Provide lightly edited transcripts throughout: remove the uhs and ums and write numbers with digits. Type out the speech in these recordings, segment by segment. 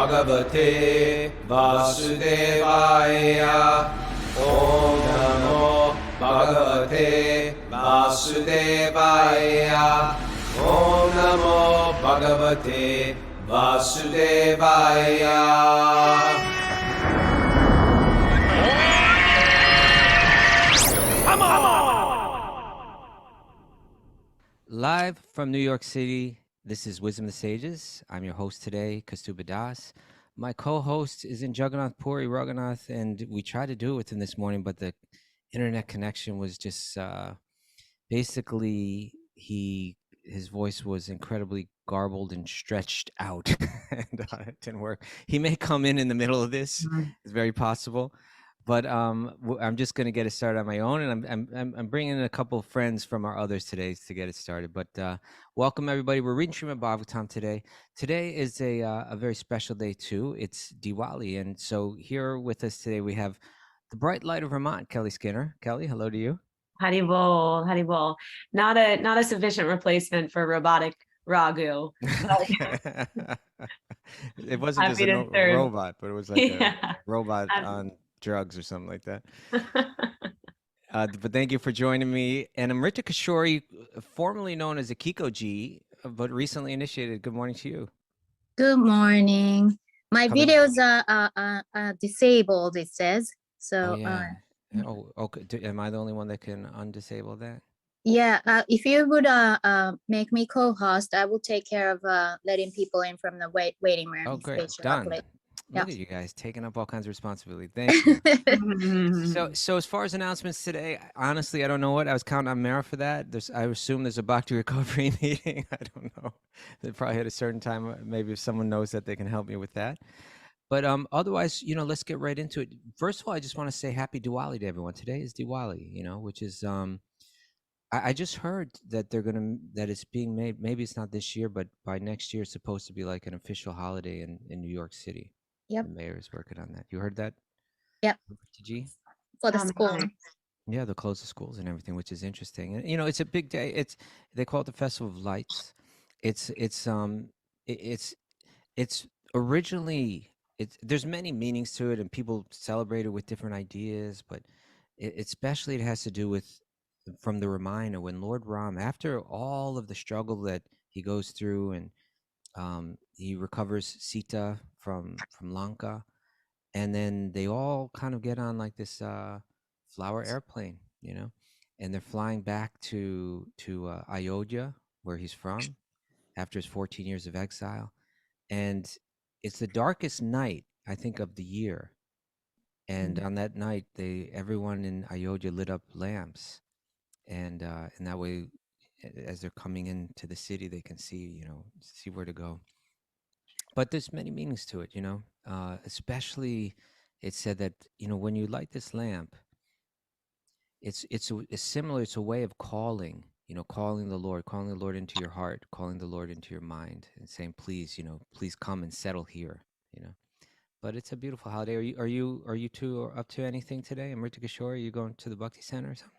Bhagavate Vasudevaya. Om Namo Bhagavate Vasudevaya. Om Namo Bhagavate Vasudevaya. Live from New York City, this is Wisdom of the Sages. I'm your host today, Kaustubha Das. My co-host is in Jagannath Puri, Raghunath, and we tried to do it with him this morning, but the internet connection was just basically his voice was incredibly garbled and stretched out, and it didn't work. He may come in the middle of this; it's very possible. But I'm just going to get it started on my own, and I'm bringing in a couple of friends from our others today to get it started. But welcome everybody. We're reading Srimad Bhagavatam today. Today is a very special day too. It's Diwali, and so here with us today we have the bright light of Vermont, Kelly Skinner. Kelly, hello to you. Haribol, Haribol. Not a sufficient replacement for robotic Ragu. It wasn't just a robot, but it was like a robot on drugs or something like that. But thank you for joining me. And Amrita Kishore, formerly known as Akiko-ji, but recently initiated. Good morning to you. Good morning. My videos are disabled, it says. So, oh, yeah. Okay. Am I the only one that can undisable that? Yeah, if you would make me co-host, I will take care of letting people in from the waiting room. Oh, great. Done. Yeah. Look at you guys taking up all kinds of responsibility. Thank you. So as far as announcements today, honestly, I don't know what. I was counting on Mara for that. I assume there's a Bhakti recovery meeting. I don't know. They probably at a certain time. Maybe if someone knows that, they can help me with that. But otherwise, let's get right into it. First of all, I just want to say happy Diwali to everyone. Today is Diwali, which is I just heard that that it's being made. Maybe it's not this year, but by next year, it's supposed to be like an official holiday in New York City. Yep. The mayor is working on that. You heard that? Yep. TG? For the school. Yeah, they'll close the schools and everything, which is interesting. And it's a big day. They call it the Festival of Lights. It's originally there's many meanings to it, and people celebrate it with different ideas. But especially it has to do with from the reminder when Lord Ram, after all of the struggle that he goes through, and he recovers Sita from Lanka, and then they all kind of get on like this flower airplane, and they're flying back to Ayodhya, where he's from, after his 14 years of exile. And it's the darkest night, I think, of the year. And on that night, everyone in Ayodhya lit up lamps, and that way, as they're coming into the city, they can see where to go. But there's many meanings to it, especially it said that, when you light this lamp, it's similar. It's a way of calling, calling the Lord into your heart, calling the Lord into your mind, and saying, please, please come and settle here, But it's a beautiful holiday. Are you two up to anything today? Amrita Kishore, are you going to the Bhakti Center or something?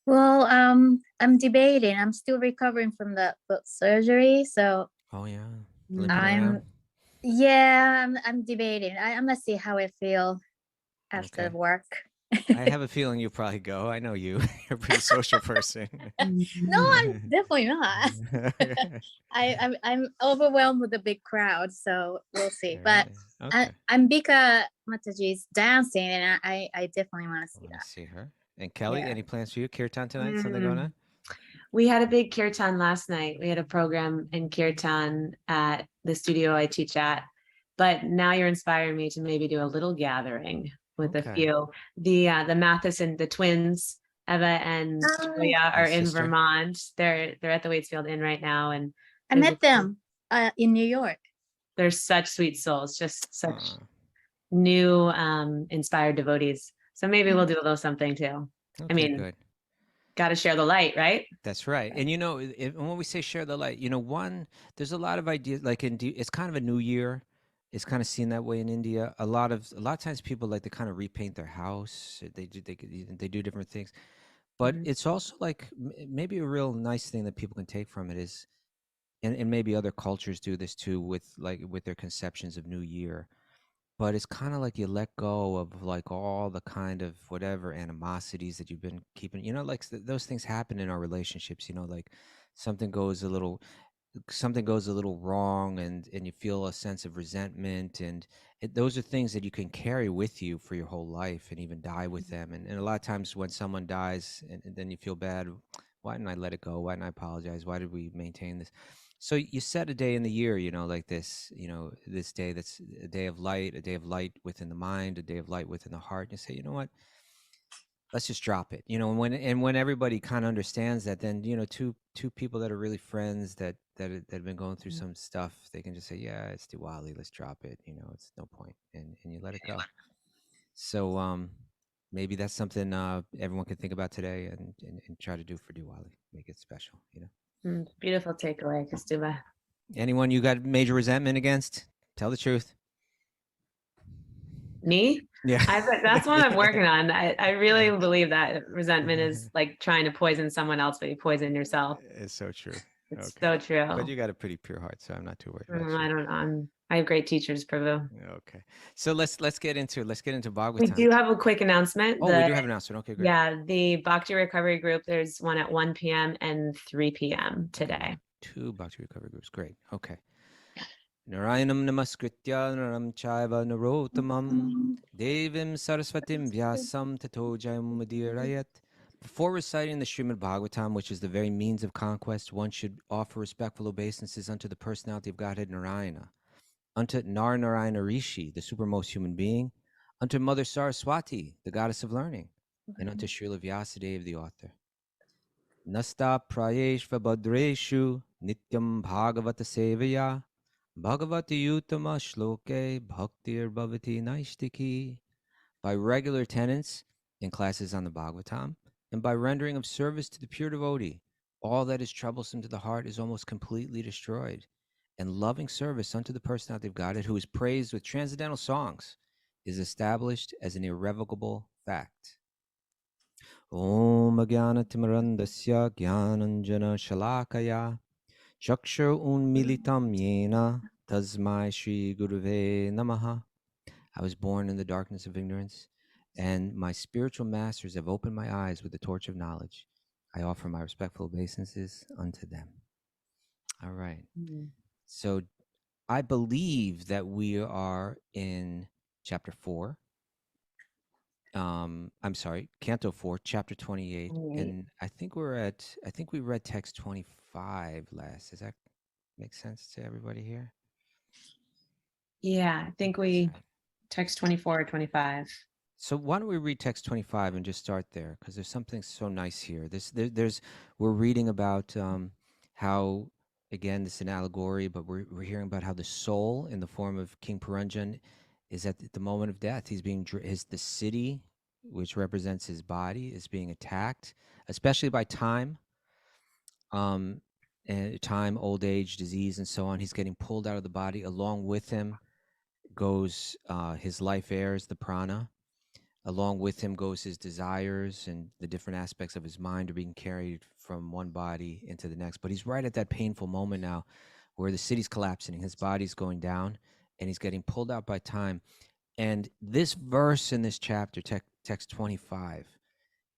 Well, I'm debating. I'm still recovering from the foot surgery, so. Oh yeah. I'm debating. I'm gonna see how I feel after work. I have a feeling you'll probably go. I know you. You're a pretty social person. No, I'm definitely not. I'm overwhelmed with the big crowd, so we'll see. But Ambika Mataji's dancing, and I definitely want to see that. See her. And Kelly, any plans for you? Kirtan tonight? Something going on? We had a big kirtan last night. We had a program in kirtan at the studio I teach at. But now you're inspiring me to maybe do a little gathering with a few. The Mathis and the twins, Eva and Julia, are in Vermont. They're at the Waitsfield Inn right now, and I met them in New York. They're such sweet souls, just such new inspired devotees. So maybe we'll do a little something too. Okay, I mean, good. Got to share the light, right? That's right. And when we say share the light, there's a lot of ideas. Like it's kind of a new year. It's kind of seen that way in India. A lot of times people like to kind of repaint their house. They do different things, but it's also like maybe a real nice thing that people can take from it is and maybe other cultures do this too with their conceptions of New Year. But it's kind of like you let go of like all the kind of whatever animosities that you've been keeping. Like those things happen in our relationships. Like something goes a little wrong, and you feel a sense of resentment, and those are things that you can carry with you for your whole life and even die with them. And a lot of times when someone dies, and then you feel bad, why didn't I let it go? Why didn't I apologize? Why did we maintain this? So you set a day in the year, like this, this day that's a day of light within the mind, a day of light within the heart. And you say, you know what, let's just drop it. And when everybody kind of understands that, then two people that are really friends that have been going through some stuff, they can just say, yeah, it's Diwali, let's drop it. It's no point, and you let it go. So maybe that's something everyone can think about today, and try to do for Diwali, make it special. Beautiful takeaway, Kastuba. Anyone you got major resentment against? Tell the truth. Me? Yeah. That's what I'm working on. I really believe that resentment is like trying to poison someone else, but you poison yourself. It's so true. It's so true. But you got a pretty pure heart, so I'm not too worried about I don't know. I have great teachers, Prabhu. Okay. So let's get into Bhagavatam. We do have a quick announcement. We do have an announcement. Okay, great. Yeah, the Bhakti Recovery Group, there's one at 1 p.m. and 3 p.m. today. 2 Bhakti Recovery Groups. Great. Okay. Narayanam namaskritya naram chaiva narottamam devim saraswatim vyasam tato jayamudirayat. Before reciting the Srimad Bhagavatam, which is the very means of conquest, one should offer respectful obeisances unto the personality of Godhead Narayana, unto Narayana Rishi, the supermost human being, unto Mother Saraswati, the goddess of learning, and unto Srila Vyasadeva, the author. Nasta prayeshva badreshu nityam bhagavata sevaya bhagavati utama shloke bhaktir bhavati naishtiki. By regular attendance in classes on the Bhagavatam, and by rendering of service to the pure devotee, all that is troublesome to the heart is almost completely destroyed, and loving service unto the personality of Godhead, who is praised with transcendental songs, is established as an irrevocable fact. Om Agyana Timarandasya Gyananjana Shalakaya Chakshur Unmilitam Yena Tasmai Shri Guruve Namaha. I was born in the darkness of ignorance, and my spiritual masters have opened my eyes with the torch of knowledge. I offer my respectful obeisances unto them. All right. So I believe that we are in chapter 4. I'm sorry, Canto 4, chapter 28. And I think we read text 25 last. Does that make sense to everybody here? Yeah, I think we text 24 or 25. So why don't we read text 25 and just start there? Because there's something so nice here. We're reading about how, again, this is an allegory, but we're hearing about how the soul in the form of King Puranjan is at the moment of death. He's being the city, which represents his body, is being attacked, especially by time, and time, old age, disease, and so on. He's getting pulled out of the body. Along with him goes his life heirs, the prana. Along with him goes his desires, and the different aspects of his mind are being carried from one body into the next. But he's right at that painful moment now where the city's collapsing, his body's going down, and he's getting pulled out by time. And this verse in this chapter, text 25,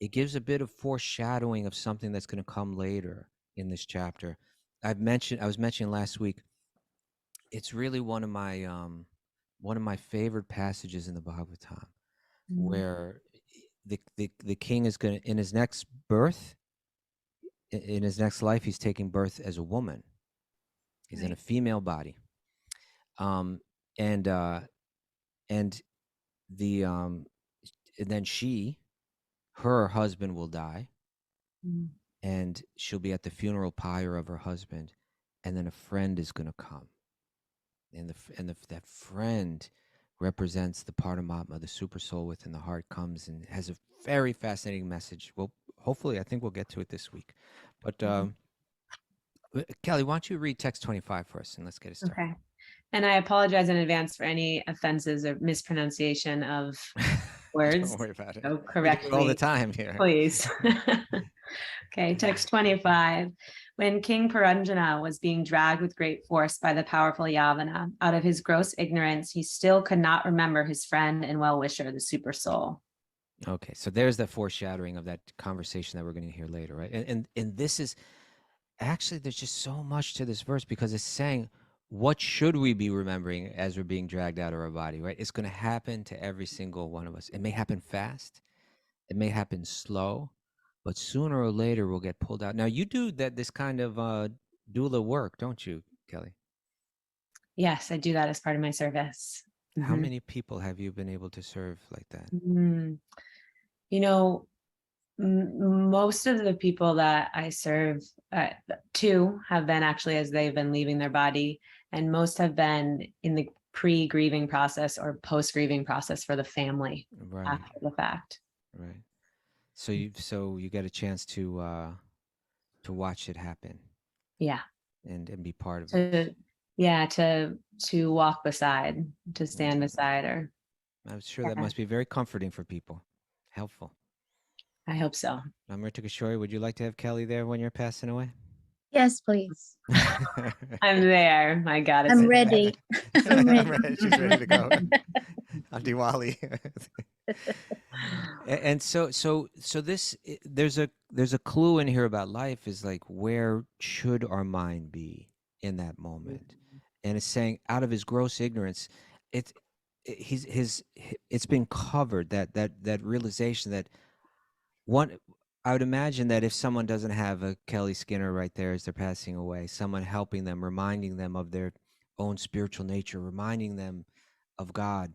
it gives a bit of foreshadowing of something that's going to come later in this chapter. I was mentioning last week, it's really one of my favorite passages in the Bhagavatam, where the king is going to, in his next birth, in his next life, he's taking birth as a woman. He's in a female body. And then her husband will die, and she'll be at the funeral pyre of her husband, and then a friend is going to come, and that friend represents the Paramatma, the super soul within the heart, comes and has a very fascinating message. Well, hopefully, I think we'll get to it this week. But Kelly, why don't you read text 25 for us, and let's get it started. Okay. And I apologize in advance for any offenses or mispronunciation of words. Don't worry about it. So correctly. We do it all the time here. Please. Okay, text 25. When King Paranjana was being dragged with great force by the powerful Yavana, out of his gross ignorance, he still could not remember his friend and well-wisher, the super soul. Okay, so there's the foreshadowing of that conversation that we're going to hear later, right? And this is actually, there's just so much to this verse because it's saying, what should we be remembering as we're being dragged out of our body, right? It's going to happen to every single one of us. It may happen fast, it may happen slow, but sooner or later we'll get pulled out. Now, you do this kind of doula work, don't you, Kelly? Yes, I do that as part of my service. How many people have you been able to serve like that? You know, most of the people that I serve, two have been actually as they've been leaving their body, and most have been in the pre-grieving process or post-grieving process for the family after the fact. Right. So you get a chance to watch it happen. Yeah. And be part of it. Yeah, to walk beside, to stand beside her. I'm sure that must be very comforting for people. Helpful. I hope so. Amrita Kishore, would you like to have Kelly there when you're passing away? Yes, please. I'm there. My God, I'm ready. I'm ready. She's ready to go on Diwali. And so this, there's a clue in here about life, is like, where should our mind be in that moment? And it's saying, out of his gross ignorance, it's been covered, that realization that one. I would imagine that if someone doesn't have a Kelly Skinner right there as they're passing away, someone helping them, reminding them of their own spiritual nature, reminding them of God,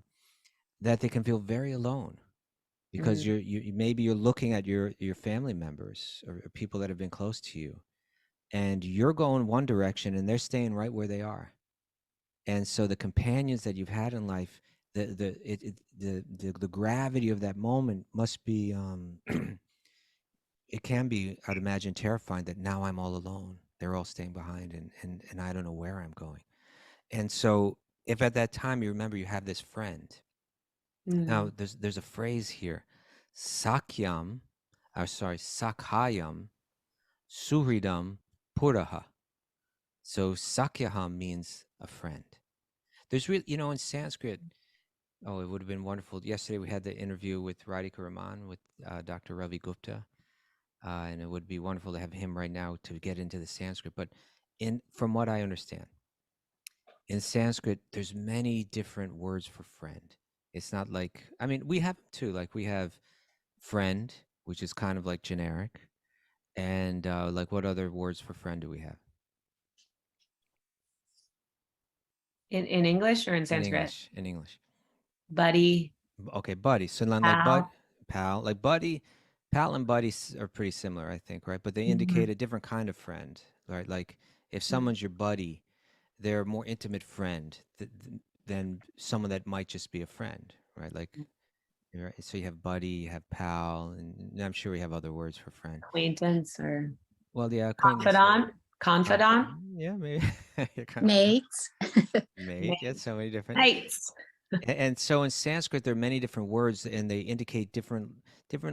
that they can feel very alone, because you maybe you're looking at your family members or people that have been close to you, and you're going one direction and they're staying right where they are. And so the companions that you've had in life, the gravity of that moment must be it can be, I'd imagine, terrifying that now I'm all alone. They're all staying behind, and I don't know where I'm going. And so if at that time you remember you have this friend, now there's a phrase here, sakyam, sakhayam, suhridam puraha. So sakyaham means a friend. There's really, in Sanskrit, it would have been wonderful. Yesterday we had the interview with Radhika Raman with Dr. Ravi Gupta. And it would be wonderful to have him right now to get into the Sanskrit. But from what I understand, in Sanskrit, there's many different words for friend. It's not like, we have them too. Like, we have friend, which is kind of like generic. And like, what other words for friend do we have? In English or in Sanskrit? In English. Buddy. Okay, buddy. So like pal, like buddy. Pal and buddy are pretty similar, I think, right? But they indicate a different kind of friend, right? Like, if someone's your buddy, they're a more intimate friend than someone that might just be a friend, right? Like, right? So you have buddy, you have pal, and I'm sure we have other words for friend. Acquaintance, or acquaintance. Confidant. Yeah, maybe. Mates. Mate. Yeah, so many different. Mates. And so in Sanskrit, there are many different words, and they indicate different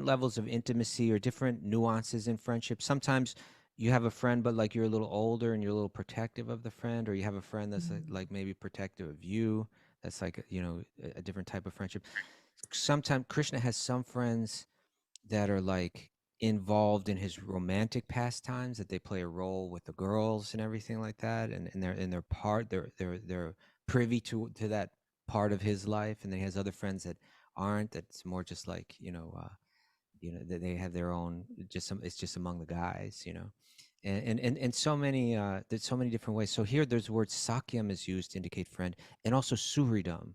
levels of intimacy or different nuances in friendship. Sometimes you have a friend, but like, you're a little older and you're a little protective of the friend, or you have a friend that's like maybe protective of you. That's like, a different type of friendship. Sometimes Krishna has some friends that are like involved in his romantic pastimes, that they play a role with the girls and everything like that, and they're privy to that part of his life. And then he has other friends that aren't, that's more just like, they have their own, it's just among the guys, and so many, there's so many different ways. So here there's the word sakyam is used to indicate friend, and also suhridam.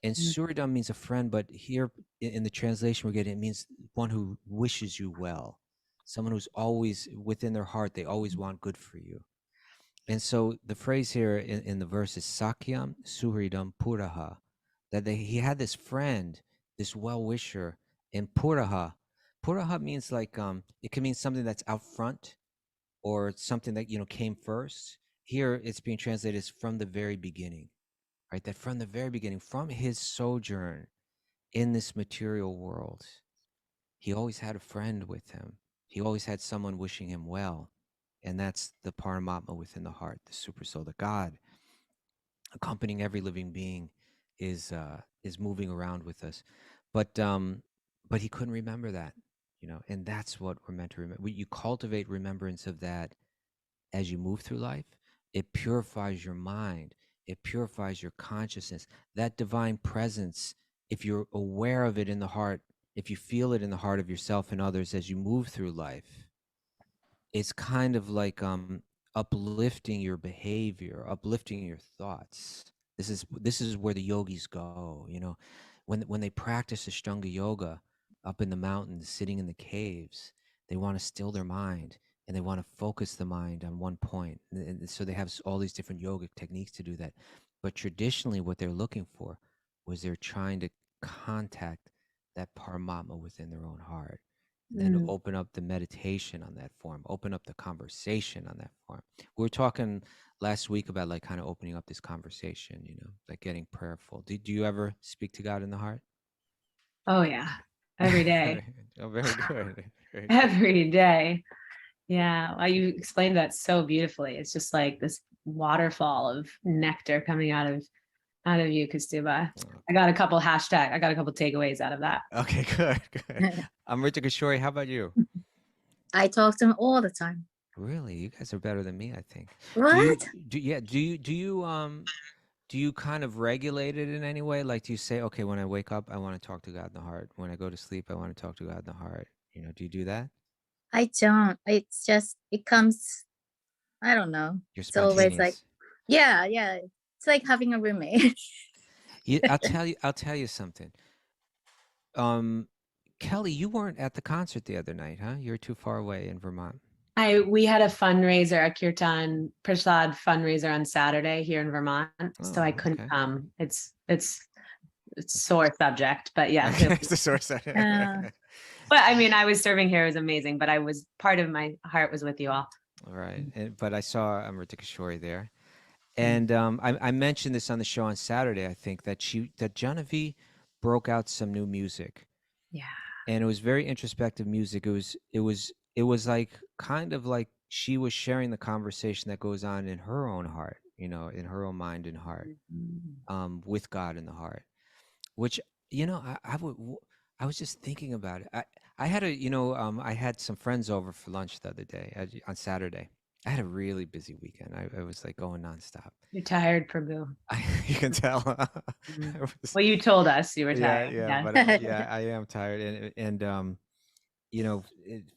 And suhridam means a friend, but here in the translation we're getting, it means one who wishes you well, someone who's always within their heart, they always want good for you. And so the phrase here in the verse is sakyam suhridam puraha, that he had this friend, this well-wisher, and puraha. Puraha means like, it can mean something that's out front, or something that, came first. Here it's being translated as from the very beginning, right? That from the very beginning, from his sojourn in this material world, he always had a friend with him. He always had someone wishing him well. and that's the Paramatma within the heart, the super soul, the God accompanying every living being is moving around with us. But he couldn't remember that, and that's what we're meant to remember. You cultivate remembrance of that as you move through life. It purifies your mind, it purifies your consciousness. That divine presence, if you're aware of it in the heart, if you feel it in the heart of yourself and others as you move through life, it's kind of like uplifting your behavior, uplifting your thoughts. This is where the yogis go, when they practice Ashtanga yoga up in the mountains, sitting in the caves. They want to still their mind, and they want to focus the mind on one point. And so they have all these different yogic techniques to do that. But traditionally, what they're looking for was they're trying to contact that Paramatma within their own heart, and then open up the meditation on that form, open up the conversation on that form. We were talking last week about like kind of opening up this conversation, like getting prayerful. Do you ever speak to God in the heart? Oh yeah, every day. Oh, very good. Very good. Every day. Yeah, well, you explained that so beautifully. It's just like this waterfall of nectar coming out of you, Kastuba. I got a couple takeaways out of that. Okay, good. Amrita Kishore, how about you? I talk to him all the time. Really? You guys are better than me, I think. What? Do you kind of regulate it in any way? Like, do you say, okay, when I wake up, I want to talk to God in the heart. When I go to sleep, I want to talk to God in the heart. Do you do that? I don't. It's just, it comes, I don't know. You're It's always like, spontaneous. yeah. It's like having a roommate. I'll tell you something. Kelly, you weren't at the concert the other night, huh? You were too far away in Vermont. We had a fundraiser, a Kirtan Prasad fundraiser on Saturday here in Vermont, so I couldn't come. It's sore subject, but yeah. It's a sore subject. But I mean, I was serving here. It was amazing, but I was part of my heart was with you all. All right, but I saw Amrita Kishore there, and I mentioned this on the show on Saturday. I think that Genevieve broke out some new music. Yeah. And it was very introspective music. It was like kind of like she was sharing the conversation that goes on in her own heart, in her own mind and heart, with God in the heart. Which I was just thinking about it. I had I had some friends over for lunch the other day on Saturday. I had a really busy weekend. I was like going nonstop. You're tired, Prabhu. You can tell. Well, you told us you were tired. Yeah. But I am tired, and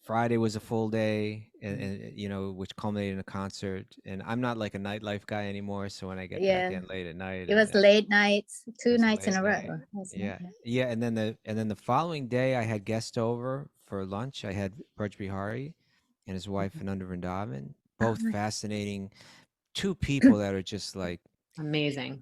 Friday was a full day, and which culminated in a concert. And I'm not like a nightlife guy anymore, so when I get back in late at night, it was late nights, 2 nights in a row. Yeah, and then the following day, I had guests over for lunch. I had Braj Bihari and his wife Ananda Vrindavan, both fascinating, two people that are just like amazing.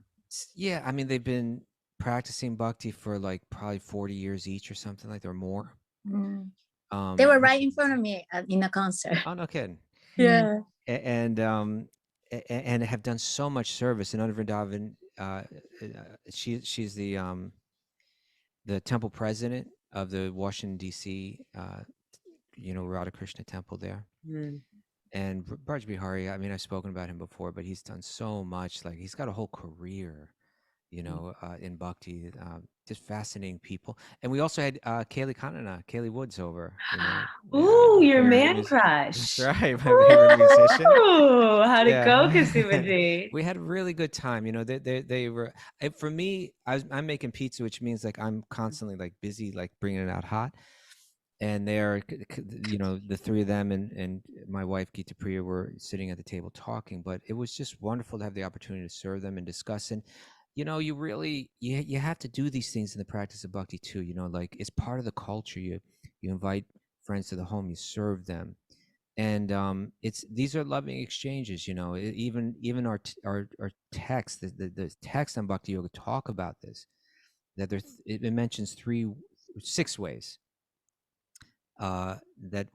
Yeah, I mean, they've been practicing bhakti for like probably 40 years each or something like that, or more. They were right in front of me in a concert. Oh, no kidding. Yeah. And have done so much service. And Ananda Vrindavan, she's the temple president of the Washington D.C. Radha Krishna temple there. And Braj Bihari, I mean, I've spoken about him before, but he's done so much. Like, he's got a whole career, in bhakti. Just fascinating people. And we also had Kaylee Woods over. Ooh, your man crush. That's right, my favorite musician. Ooh, how'd it go, Kasumaji? We had a really good time. They were, for me, I'm making pizza, which means like I'm constantly like busy, like bringing it out hot. And they're, the three of them and my wife Geeta Priya were sitting at the table talking. But it was just wonderful to have the opportunity to serve them and discuss. And you really you have to do these things in the practice of bhakti too. Like it's part of the culture. You invite friends to the home, you serve them, and these are loving exchanges. Even our text, the text on Bhakti Yoga talk about this. That it mentions 6 ways that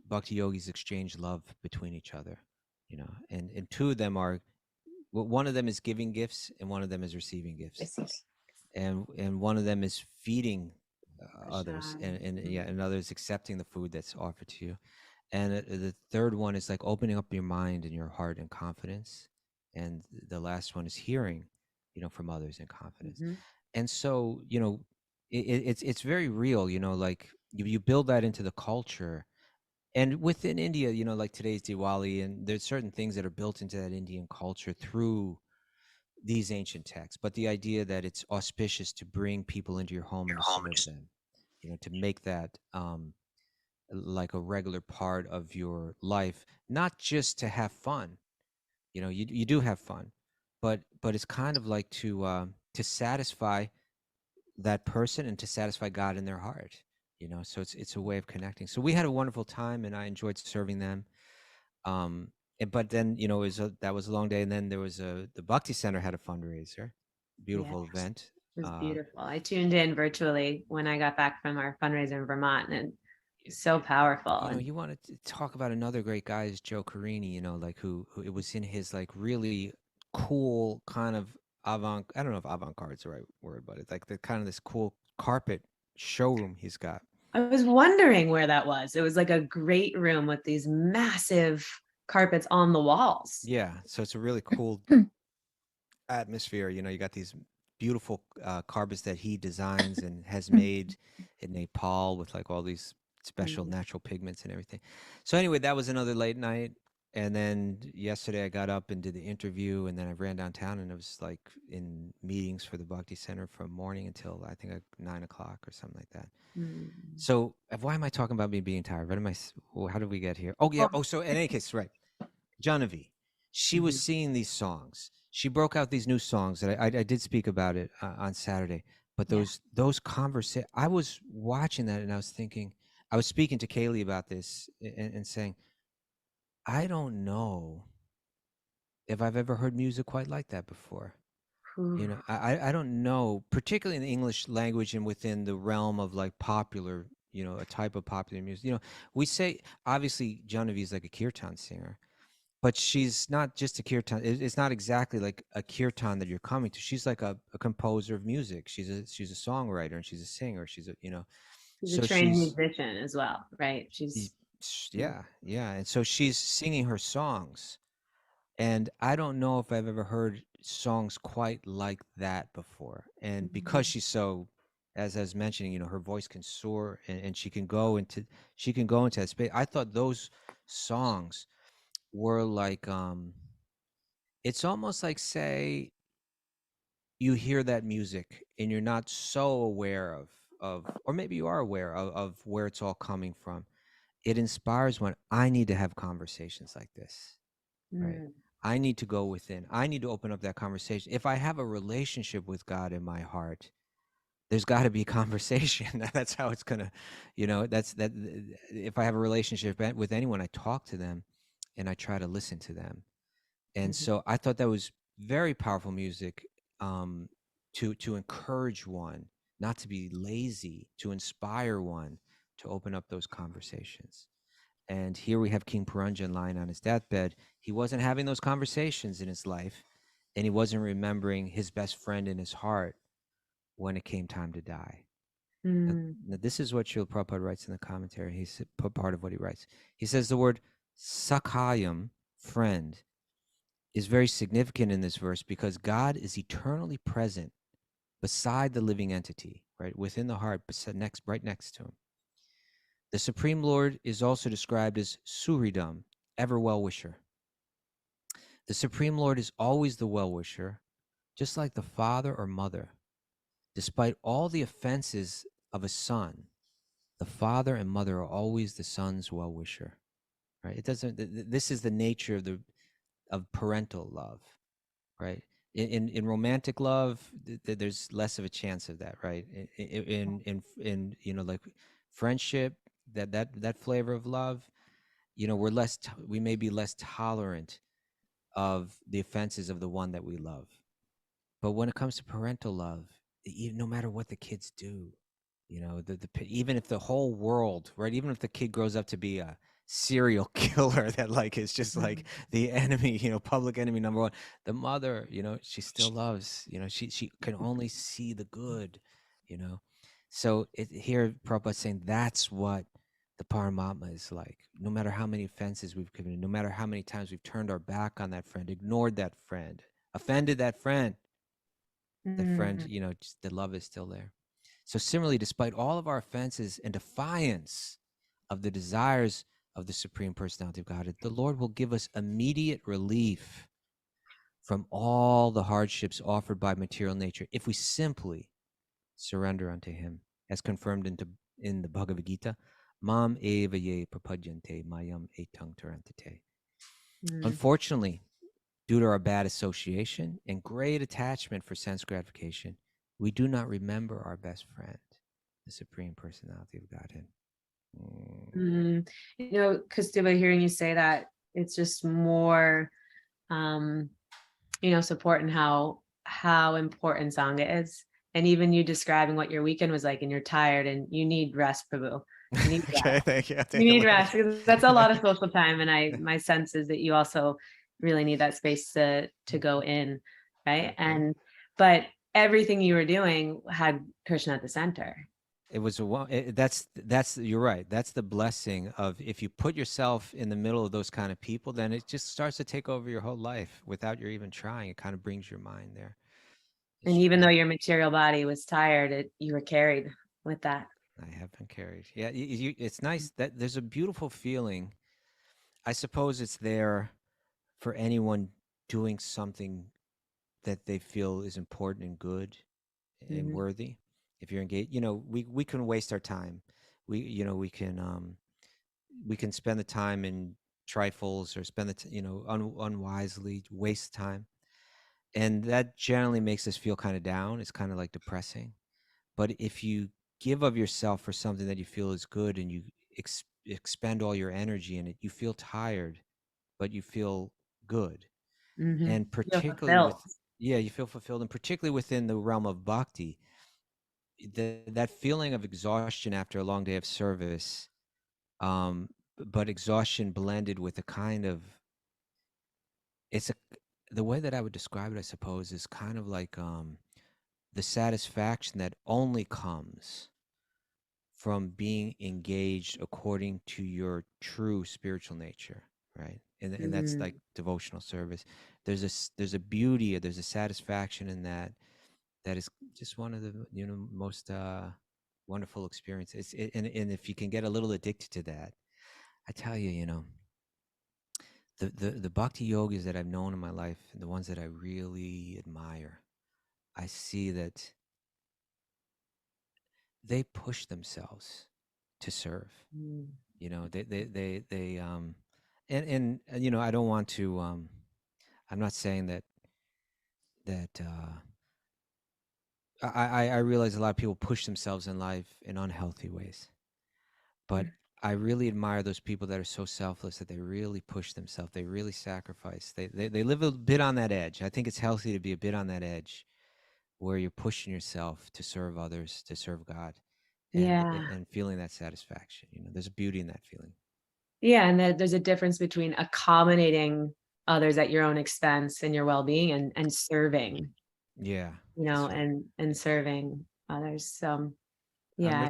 bhakti yogis exchange love between each other, and 2 of them are, one of them is giving gifts and one of them is receiving gifts, and one of them is feeding others, and others accepting the food that's offered to you, And the third one is like opening up your mind and your heart and confidence. And the last one is hearing, from others in confidence. Mhm. And so, it's very real, like you build that into the culture. And within India, like today's Diwali, and there's certain things that are built into that Indian culture through these ancient texts. But the idea that it's auspicious to bring people into your home and to serve them, to make that like a regular part of your life, not just to have fun. You do have fun, but it's kind of like to satisfy that person and to satisfy God in their heart. So it's a way of connecting. So we had a wonderful time, and I enjoyed serving them. But then that was a long day, and then there was the Bhakti Center had a fundraiser, beautiful Yes, event. it was beautiful. I tuned in virtually when I got back from our fundraiser in Vermont, and it's so powerful. And You want to talk about another great guy is Joe Carini, like who it was in his like really cool kind of I don't know if avant-garde is the right word, but it's like the kind of this cool carpet showroom he's got. I was wondering where that was. It was like a great room with these massive carpets on the walls. Yeah, so it's a really cool atmosphere. You got these beautiful carpets that he designs and has made in Nepal with like all these special natural pigments and everything. So anyway, that was another late night. And then yesterday I got up and did the interview, and then I ran downtown, and it was like in meetings for the Bhakti Center from morning until I think 9 o'clock or something like that. So why am I talking about me being tired? How did we get here? Oh yeah. Oh, so in any case, right. Genevieve, she was singing these songs. She broke out these new songs that I did speak about it on Saturday. But those conversations, I was watching that and I was thinking, I was speaking to Kaylee about this and saying, I don't know if I've ever heard music quite like that before. I don't know, particularly in the English language and within the realm of like popular, a type of popular music. We say, obviously, Genevieve's like a kirtan singer, but she's not just a kirtan. It's not exactly like a kirtan that you're coming to. She's like a composer of music. She's a songwriter and she's a singer. She's a trained musician as well, right? Yeah. And so she's singing her songs. And I don't know if I've ever heard songs quite like that before. And because she's so, as I was mentioning, her voice can soar and she can go into that space. I thought those songs were like it's almost like, say you hear that music and you're not so aware of or maybe you are aware of where it's all coming from. It inspires when I need to have conversations like this, right? I need to go within. I need to open up that conversation. If I have a relationship with God in my heart, there's got to be conversation. That's how it's gonna, that's that. If I have a relationship with anyone, I talk to them and I try to listen to them. And so I thought that was very powerful music, to encourage one, not to be lazy, to inspire one to open up those conversations. And here we have King Puranjan lying on his deathbed. He wasn't having those conversations in his life, and he wasn't remembering his best friend in his heart when it came time to die. Now, this is what Srila Prabhupada writes in the commentary. He's part of what he writes. He says the word sakhayam, friend, is very significant in this verse because God is eternally present beside the living entity, right, within the heart, right next to him. The Supreme Lord is also described as Suhridam, ever well-wisher. The Supreme Lord is always the well-wisher, just like the father or mother. Despite all the offenses of a son, the father and mother are always the son's well-wisher. Right? It doesn't. This is the nature of parental love, right? In romantic love, there's less of a chance of that, right? In like friendship, that flavor of love, we may be less tolerant of the offenses of the one that we love. But when it comes to parental love, no matter what the kids do, even if the whole world, right, even if the kid grows up to be a serial killer that like is just like the enemy, public enemy number one, the mother, she still loves, she can only see the good, so here Prabhupada's saying that's what the Paramatma is like, no matter how many offenses we've committed, no matter how many times we've turned our back on that friend, ignored that friend, offended that friend, you know, just the love is still there. So similarly, despite all of our offenses and defiance of the desires of the Supreme Personality of Godhead, the Lord will give us immediate relief from all the hardships offered by material nature if we simply surrender unto him, as confirmed in the Bhagavad Gita. Mam eva ye prapadyante mayam etang tarantate. Unfortunately, due to our bad association and great attachment for sense gratification, we do not remember our best friend, the Supreme Personality of Godhead. You know, Kastuba, hearing you say that, it's just more, you know, support in how important Sangha is. And even you describing what your weekend was like, and you're tired and you need rest, Prabhu. You need Okay, rest. thank you. You need rest, because that's a lot of social time. And my sense is that you also really need that space to go in, right? Okay. But everything you were doing had Krishna at the center. It was that's you're right. That's the blessing of, if you put yourself in the middle of those kind of people, then it just starts to take over your whole life without you even trying. It kind of brings your mind there. And even though your material body was tired, you were carried with that. I have been carried. Yeah, it's nice that there's a beautiful feeling. I suppose it's there for anyone doing something that they feel is important and good and worthy. If you're engaged, you know, we can waste our time. We can spend the time in trifles, or spend unwisely, waste time, and that generally makes us feel kind of down. It's kind of like depressing. But if you give of yourself for something that you feel is good, and you expend all your energy in it, you feel tired, but you feel good. And particularly you feel fulfilled, and particularly within the realm of bhakti, that feeling of exhaustion after a long day of service, but exhaustion blended with a kind of, the way that I would describe it, I suppose, is kind of like the satisfaction that only comes from being engaged according to your true spiritual nature, right? And that's like devotional service. There's a beauty, there's a satisfaction in that is just one of the most wonderful experiences. And if you can get a little addicted to that, I tell you, the bhakti yogis that I've known in my life, and the ones that I really admire, I see that they push themselves to serve. They and I don't want to I'm not saying that I realize a lot of people push themselves in life in unhealthy ways, but I really admire those people that are so selfless that they really push themselves. They really sacrifice. They live a bit on that edge. I think it's healthy to be a bit on that edge, where you're pushing yourself to serve others, to serve God, and feeling that satisfaction. There's a beauty in that feeling. Yeah, and there's a difference between accommodating others at your own expense and your well-being, and serving. Yeah. Right. and serving others. Yeah.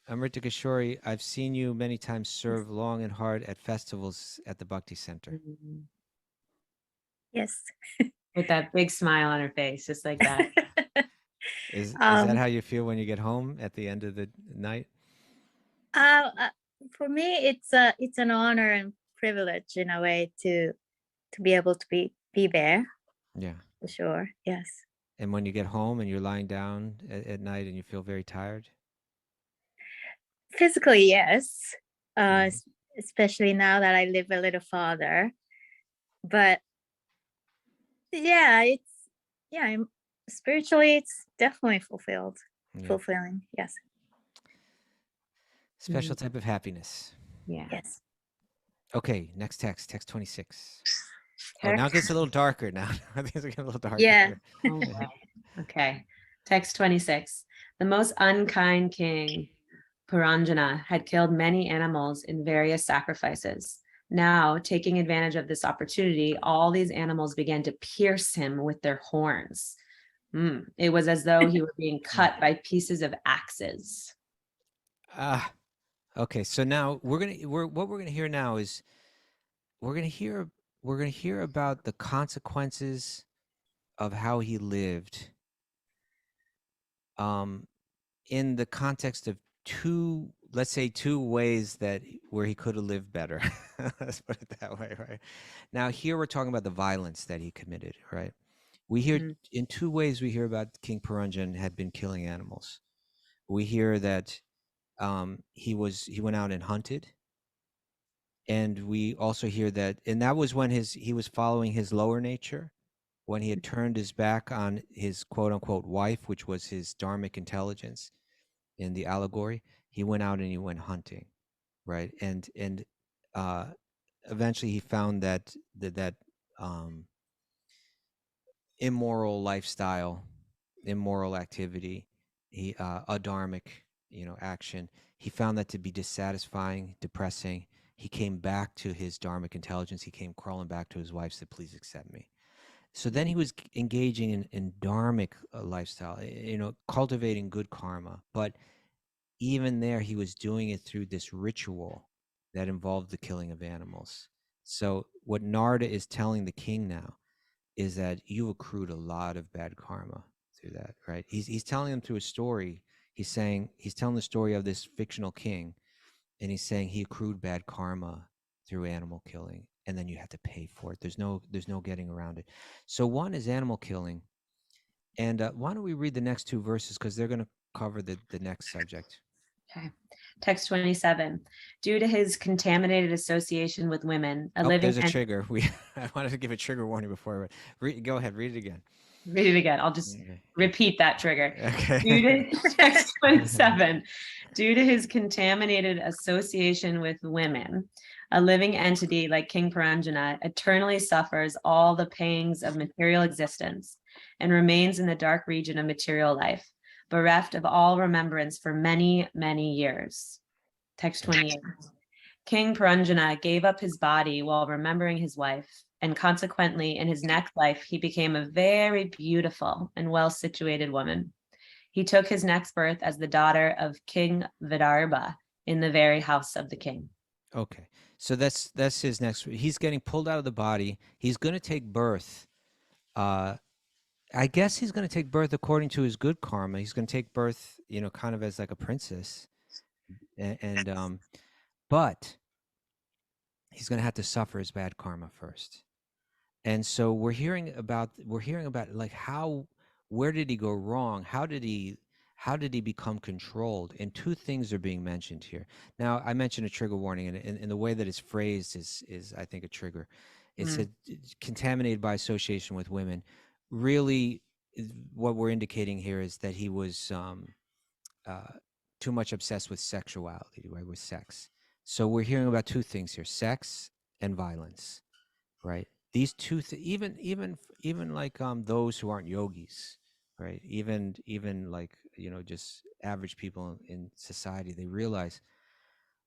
Amrita Kishori, I've seen you many times serve long and hard at festivals at the Bhakti Center. Yes. With that big smile on her face, just like that. Is that how you feel when you get home at the end of the night? For me, it's an honor and privilege in a way to be able to be there. Yeah. For sure. Yes. And when you get home and you're lying down at night and you feel very tired? Physically, yes. Especially now that I live a little farther. But yeah, spiritually, it's definitely fulfilling. Yes. Special type of happiness. Yeah. Yes. Okay, next text 26. Oh, now it gets a little darker now. I think it's getting a little darker. Yeah. Oh, wow. Okay. Text 26. The most unkind king, Puranjana, had killed many animals in various sacrifices. Now, taking advantage of this opportunity, all these animals began to pierce him with their horns. It was as though he were being cut by pieces of axes. Okay, so now what we're gonna hear now is we're gonna hear about the consequences of how he lived, in the context of let's say two ways where he could have lived better. Let's put it that way, right? Now here we're talking about the violence that he committed, right? We hear in two ways. We hear about King Puranjan had been killing animals. We hear that he went out and hunted, and we also hear that, and that was when he was following his lower nature, when he had turned his back on his quote unquote wife, which was his dharmic intelligence in the allegory. He went out and he went hunting, right? And eventually he found that um, immoral lifestyle, immoral activity, adharmic, action. He found that to be dissatisfying, depressing. He came back to his dharmic intelligence. He came crawling back to his wife, said, "Please accept me." So then he was engaging in dharmic lifestyle, cultivating good karma. But even there, he was doing it through this ritual that involved the killing of animals. So what Narada is telling the king now is that you accrued a lot of bad karma through that, right? He's telling him through a story. He's telling the story of this fictional king, and he's saying he accrued bad karma through animal killing, and then you have to pay for it. There's no getting around it. So one is animal killing, and why don't we read the next two verses, because they're going to cover the next subject. Okay. Text 27. Due to his contaminated association with women, there's a trigger. I wanted to give a trigger warning before. Go ahead, read it again. Read it again. I'll just repeat that trigger. Okay. Text 27. Due to his contaminated association with women, a living entity like King Puranjana eternally suffers all the pangs of material existence and remains in the dark region of material life, bereft of all remembrance for many, many years. Text 28. King Puranjana gave up his body while remembering his wife, and consequently, in his next life, he became a very beautiful and well-situated woman. He took his next birth as the daughter of King Vidarbha in the very house of the king. Okay, so that's his next. He's getting pulled out of the body. He's going to take birth. I guess he's going to take birth according to his good karma. He's going to take birth, kind of as like a princess, and but he's going to have to suffer his bad karma first. And so we're hearing about like where did he go wrong? How did he become controlled? And two things are being mentioned here. Now, I mentioned a trigger warning, and the way that it's phrased is I think a trigger. It said contaminated by association with women. Really, what we're indicating here is that he was too much obsessed with sexuality, right? With sex. So we're hearing about two things here: sex and violence, right? These two even like those who aren't yogis, right? Even like just average people in society, they realize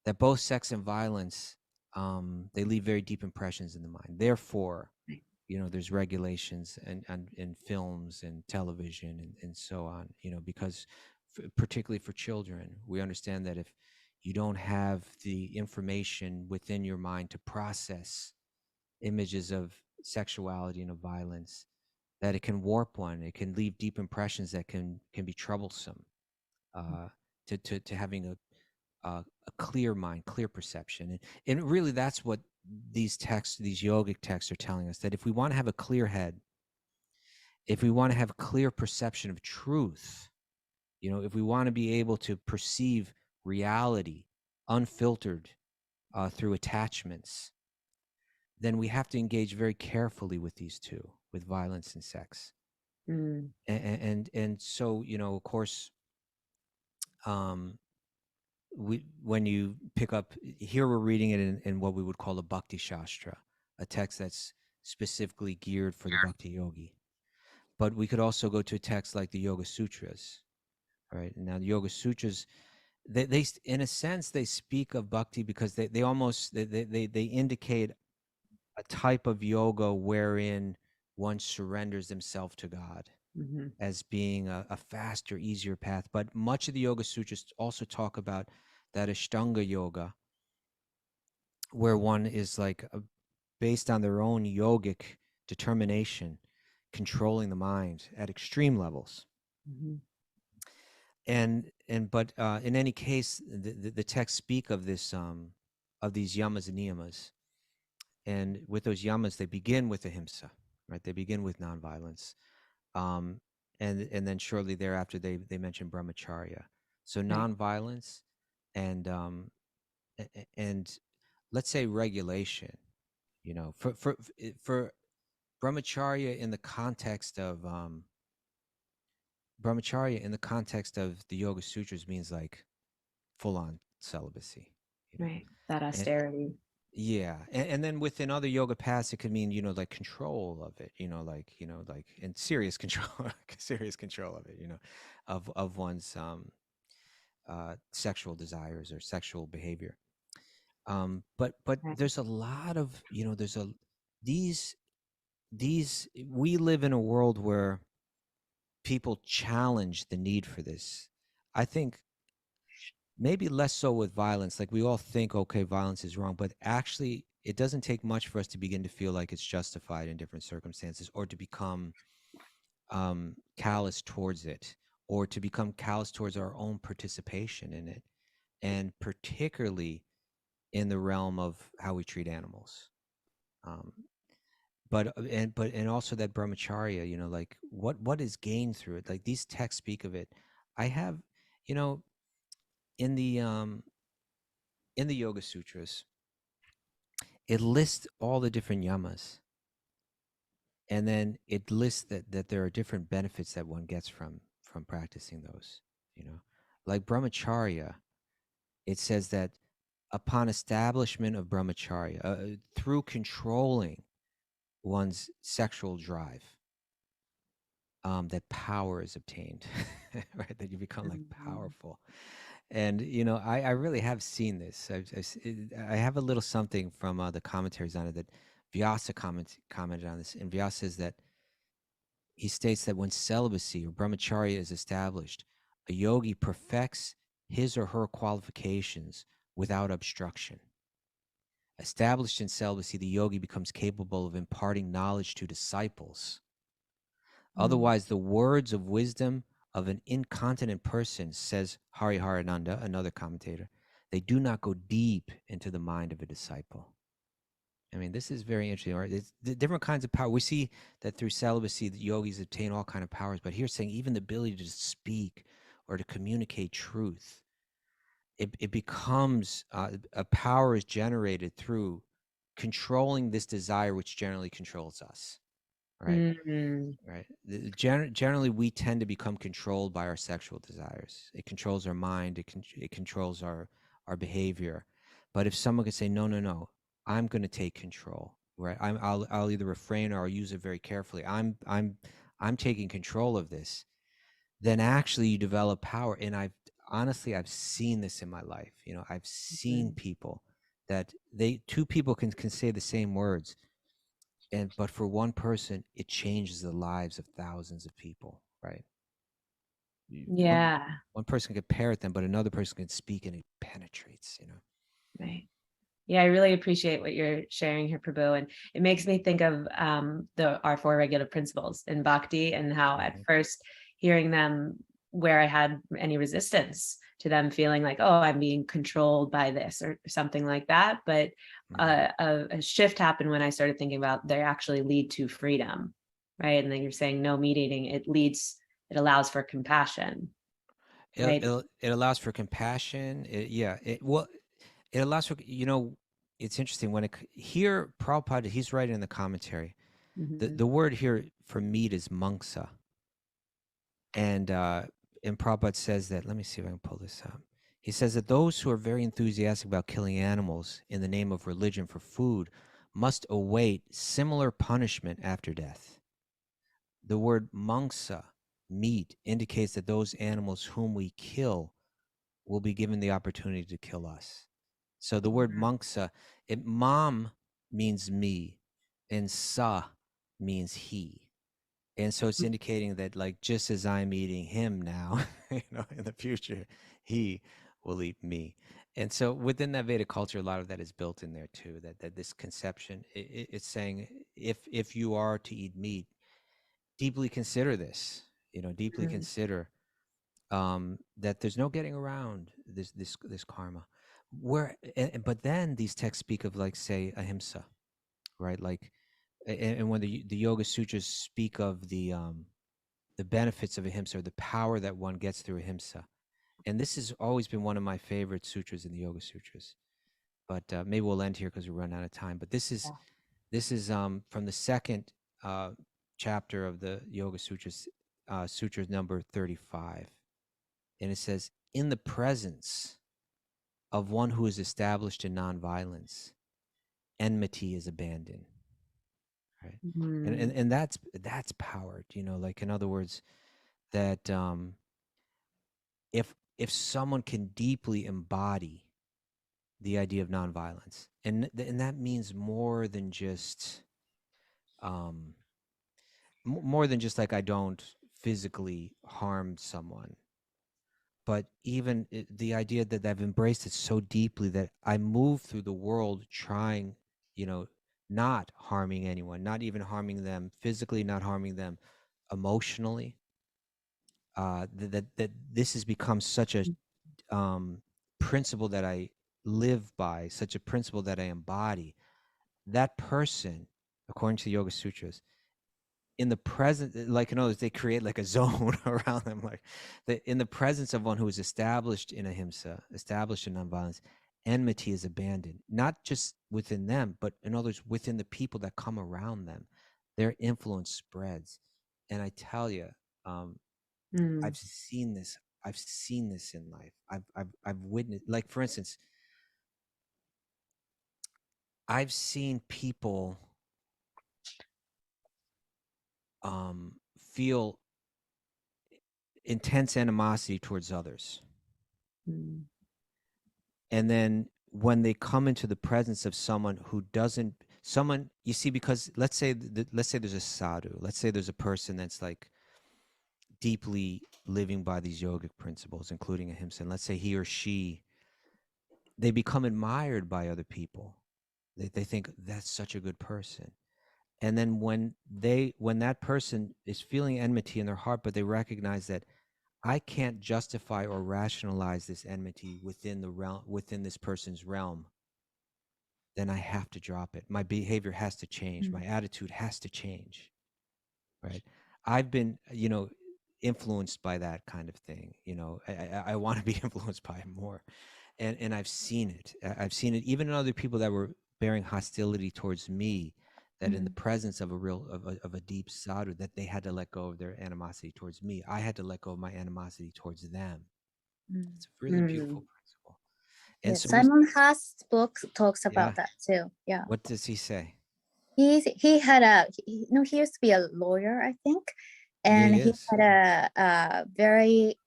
that both sex and violence, they leave very deep impressions in the mind. Therefore, there's regulations and films and television and so on, because particularly for children, we understand that if you don't have the information within your mind to process images of sexuality and of violence, that it can warp one. It can leave deep impressions that can be troublesome to having a clear mind, clear perception. And really, that's what these texts, these yogic texts, are telling us, that if we want to have a clear head, if we want to have a clear perception of truth, if we want to be able to perceive reality unfiltered through attachments, then we have to engage very carefully with these two, with violence and sex. And so, of course, when you pick up here, we're reading it in what we would call a Bhakti Shastra, a text that's specifically geared for the Bhakti Yogi. But we could also go to a text like the Yoga Sutras, right? Now, the Yoga Sutras, they in a sense, they speak of bhakti because they almost they indicate a type of yoga wherein one surrenders themselves to God as being a faster, easier path. But much of the Yoga Sutras also talk about that Ashtanga yoga, where one is like based on their own yogic determination, controlling the mind at extreme levels. Mm-hmm. But in any case, the texts speak of this of these yamas and niyamas, and with those yamas, they begin with ahimsa, right? They begin with nonviolence, and then shortly thereafter, they mention brahmacharya. So nonviolence, and and let's say regulation. You know, for brahmacharya in the context of brahmacharya in the context of the Yoga Sutras means like full-on celibacy, you know. Right. That austerity. And then within other yoga paths, it could mean, you know, like control of it, you know, like and serious control, serious control of it, you know, of one's sexual desires or sexual behavior. But there's a lot of, you know, these we live in a world where people challenge the need for this. I think maybe less so with violence. Like we all think, okay, violence is wrong, but actually it doesn't take much for us to begin to feel like it's justified in different circumstances, or to become callous towards it, or to become callous towards our own participation in it, and particularly in the realm of how we treat animals. But also that brahmacharya, you know, like what is gained through it. Like these texts speak of it. I have, you know, in the Yoga Sutras, it lists all the different yamas, and then it lists that there are different benefits that one gets from practicing those. You know, like brahmacharya, it says that upon establishment of brahmacharya, through controlling one's sexual drive, that power is obtained, right? That you become like powerful. And, you know, I really have seen this. I have a little something from the commentaries on it that Vyasa commented on this. And Vyasa says that he states that when celibacy or brahmacharya is established, a yogi perfects his or her qualifications without obstruction. Established in celibacy, the yogi becomes capable of imparting knowledge to disciples. Otherwise, the words of wisdom of an incontinent person, says Hariharananda, another commentator, they do not go deep into the mind of a disciple. I mean, this is very interesting, right? It's the different kinds of power. We see that through celibacy, the yogis obtain all kinds of powers, but here saying even the ability to speak or to communicate truth, it becomes a power is generated through controlling this desire, which generally controls us. Right. Right. Generally, we tend to become controlled by our sexual desires. It controls our mind. It controls our behavior. But if someone could say, no, I'm going to take control. Right. I'll either refrain or I'll use it very carefully. I'm taking control of this. Then actually you develop power. And I've seen this in my life. You know, I've seen people that two people can say the same words, but for one person, it changes the lives of thousands of people, right? Yeah. One person can parrot them, but another person can speak and it penetrates, you know? Right. Yeah, I really appreciate what you're sharing here, Prabhu. And it makes me think of our four regular principles in Bhakti, and how at first hearing them, where I had any resistance to them, feeling like, oh, I'm being controlled by this or something like that. But a shift happened when I started thinking about they actually lead to freedom, right? And then you're saying no meat eating, it allows for compassion. Right? It allows for compassion. It allows for, you know, it's interesting when here Prabhupada, he's writing in the commentary, the word here for meat is mangsa. And Prabhupada says that, let me see if I can pull this up. He says that those who are very enthusiastic about killing animals in the name of religion for food must await similar punishment after death. The word mangsa, meat, indicates that those animals whom we kill will be given the opportunity to kill us. So the word mangsa, mam means me, and sa means he. And so it's indicating that, like, just as I'm eating him now, you know, in the future, he will eat me. And so within that Vedic culture, a lot of that is built in there too. That this conception, it's saying if you are to eat meat, deeply consider this. Deeply consider that there's no getting around this karma. But then these texts speak of, like, say, ahimsa, right? Like, and when the Yoga Sutras speak of the benefits of ahimsa, or the power that one gets through ahimsa. And this has always been one of my favorite sutras in the Yoga Sutras. But maybe we'll end here because we run out of time. But this is from the second chapter of the Yoga Sutras, sutra number 35. And it says, in the presence of one who is established in nonviolence, enmity is abandoned. Right. And that's power, like, in other words, that if someone can deeply embody the idea of nonviolence, and that means more than just like, I don't physically harm someone, but even the idea that I've embraced it so deeply that I move through the world trying, not harming anyone, not even harming them physically, not harming them emotionally. That this has become such a principle that I live by, such a principle that I embody. That person, according to the Yoga Sutras, in the present, like, in other words, they create like a zone around them, like, in the presence of one who is established in ahimsa, established in nonviolence, enmity is abandoned, not just within them, but in others, within the people that come around them. Their influence spreads. And I tell you, I've seen this. I've seen this in life. I've witnessed, like, for instance, I've seen people feel intense animosity towards others. And then when they come into the presence of someone who doesn't, you see, because let's say there's a sadhu, let's say there's a person that's like deeply living by these yogic principles, including ahimsa, and let's say he or she, they become admired by other people. They think that's such a good person. And then when that person is feeling enmity in their heart, but they recognize that I can't justify or rationalize this enmity within the realm, within this person's realm, then I have to drop it. My behavior has to change. My attitude has to change. Right? I've been, influenced by that kind of thing. I want to be influenced by it more. And I've seen it. I've seen it even in other people that were bearing hostility towards me, that in the presence of a deep sadhu, that they had to let go of their animosity towards me. I had to let go of my animosity towards them. It's a really beautiful principle. And so Simon Haas' book talks about that too. Yeah. What does he say? He had he used to be a lawyer, I think, and he had a very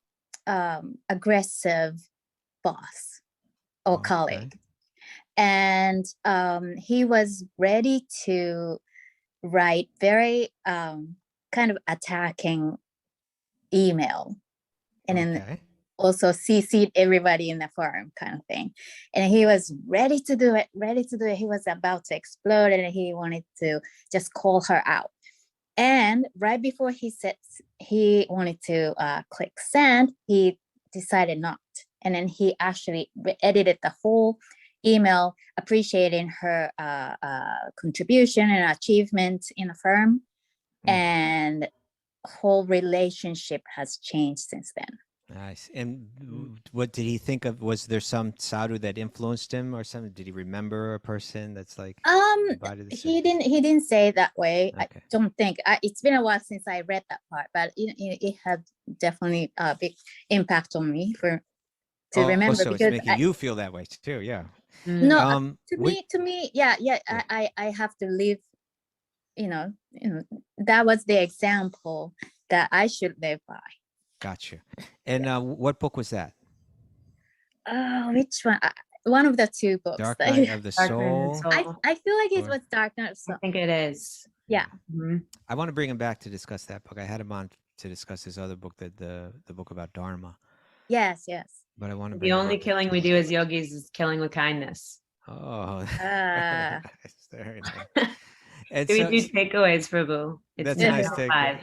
aggressive boss or colleague, and he was ready to write very kind of attacking email, and then also CC'd everybody in the firm, kind of thing. And he was ready to do it. He was about to explode, and he wanted to just call her out. And right before he said he wanted to click send, he decided not. And then he actually edited the whole email appreciating her contribution and achievement in the firm. And whole relationship has changed since then. Nice. And what did he think of? Was there some sadhu that influenced him or something? Did he remember a person that's like he didn't say it that way. Okay. I don't think. It's been a while since I read that part, but it had definitely a big impact on me to remember. So because it's making you feel that way too. Yeah. No, to me, yeah. I have to live. That was the example that I should live by. Gotcha. And what book was that? Which one? One of the two books. Dark Night of the Soul. I feel like it was Dark Night of the Soul. I think it is. Yeah. I want to bring him back to discuss that book. I had him on to discuss his other book, the book about Dharma. Yes. but I want to The bring her only up killing we do as yogis is killing with kindness. Oh, Ah. very nice. And Do we so do takeaways, Prabhu? It's that's a nice 9:05. takeaway.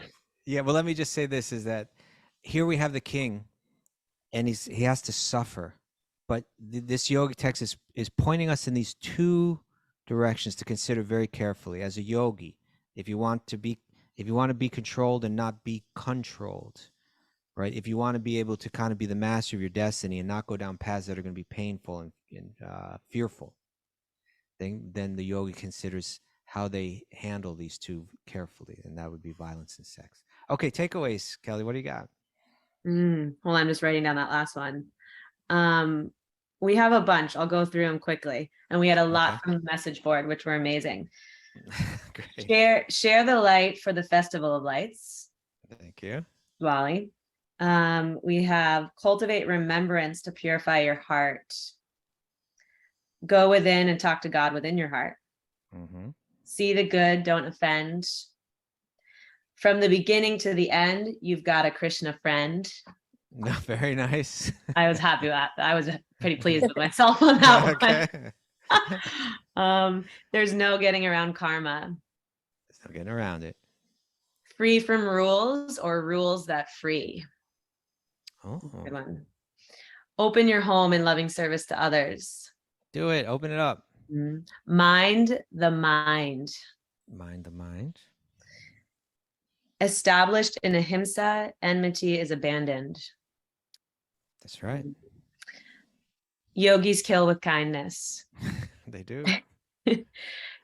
Yeah, well, let me just say this: is that here we have the king, and he has to suffer, but this yoga text is pointing us in these two directions to consider very carefully as a yogi. If you want to be controlled and not be controlled, right? If you want to be able to kind of be the master of your destiny and not go down paths that are going to be painful and fearful, then the yogi considers how they handle these two carefully, and that would be violence and sex. Okay, takeaways, Kelly. What do you got? Well, I'm just writing down that last one. We have a bunch. I'll go through them quickly, and we had a lot from the message board, which were amazing. Great. Share the light for the Festival of Lights. Thank you, Diwali. We have cultivate remembrance to purify your heart. Go within and talk to God within your heart. Mm-hmm. See the good, don't offend. From the beginning to the end, you've got a Krishna friend. No, very nice. I was happy with that. I was pretty pleased with myself on that one. There's no getting around karma. There's no getting around it. Free from rules or rules that free. Oh, good one. Open your home in loving service to others. Do it. Open it up. Mind the mind. Mind the mind. Established in ahimsa, enmity is abandoned. That's right. Yogis kill with kindness. They do.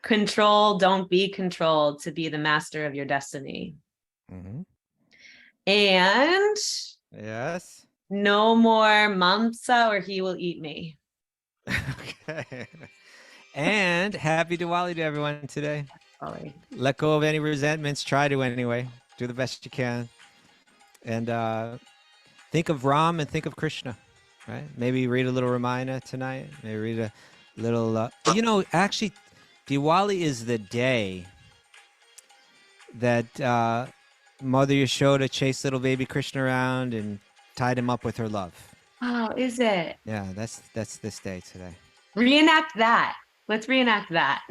Control, don't be controlled to be the master of your destiny. Mm-hmm. And yes, no more mamsa or he will eat me. Okay. And happy Diwali to everyone today. Sorry. Let go of any resentments. Try to anyway. Do the best you can. And think of Ram and think of Krishna, right? Maybe read a little Ramayana tonight. Maybe read a little, actually, Diwali is the day that Mother Yashoda chased little baby Krishna around and tied him up with her love. Oh, is it? Yeah, that's this day today. Reenact that. Let's reenact that.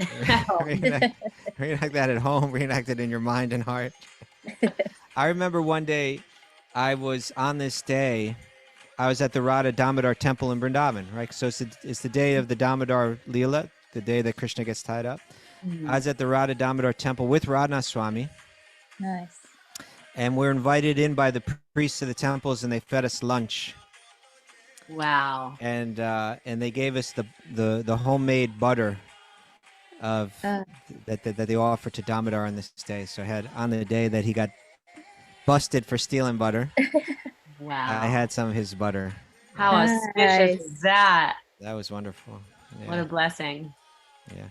Reenact that at home. Reenact it in your mind and heart. I remember one day I was on this day, I was at the Radha Damodar temple in Vrindavan, right? So it's the day of the Damodar Leela, the day that Krishna gets tied up. Mm-hmm. I was at the Radha Damodar temple with Radha Swami. Nice. And we're invited in by the priests of the temples, and they fed us lunch. Wow. And they gave us the homemade butter of that they offer to Damodar on this day. So I had on the day that he got busted for stealing butter. Wow. I had some of his butter. How auspicious is that? That was wonderful. Yeah. What a blessing. Yeah.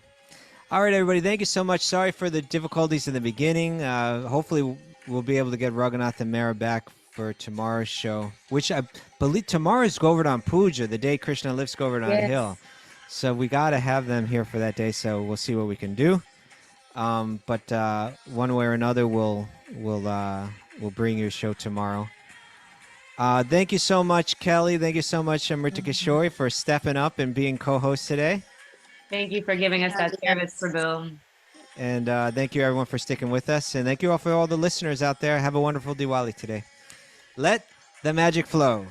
All right, everybody. Thank you so much. Sorry for the difficulties in the beginning. Hopefully we'll be able to get Raghunath and Mara back for tomorrow's show, which I believe tomorrow's Govardhan Puja, the day Krishna lifts Govardhan Hill. So we got to have them here for that day. So we'll see what we can do. But one way or another, we'll bring you a show tomorrow. Thank you so much, Kelly. Thank you so much, Amrita Kishore, for stepping up and being co-host today. Thank you for giving us that service, Prabhu. And thank you, everyone, for sticking with us. And thank you all for all the listeners out there. Have a wonderful Diwali today. Let the magic flow.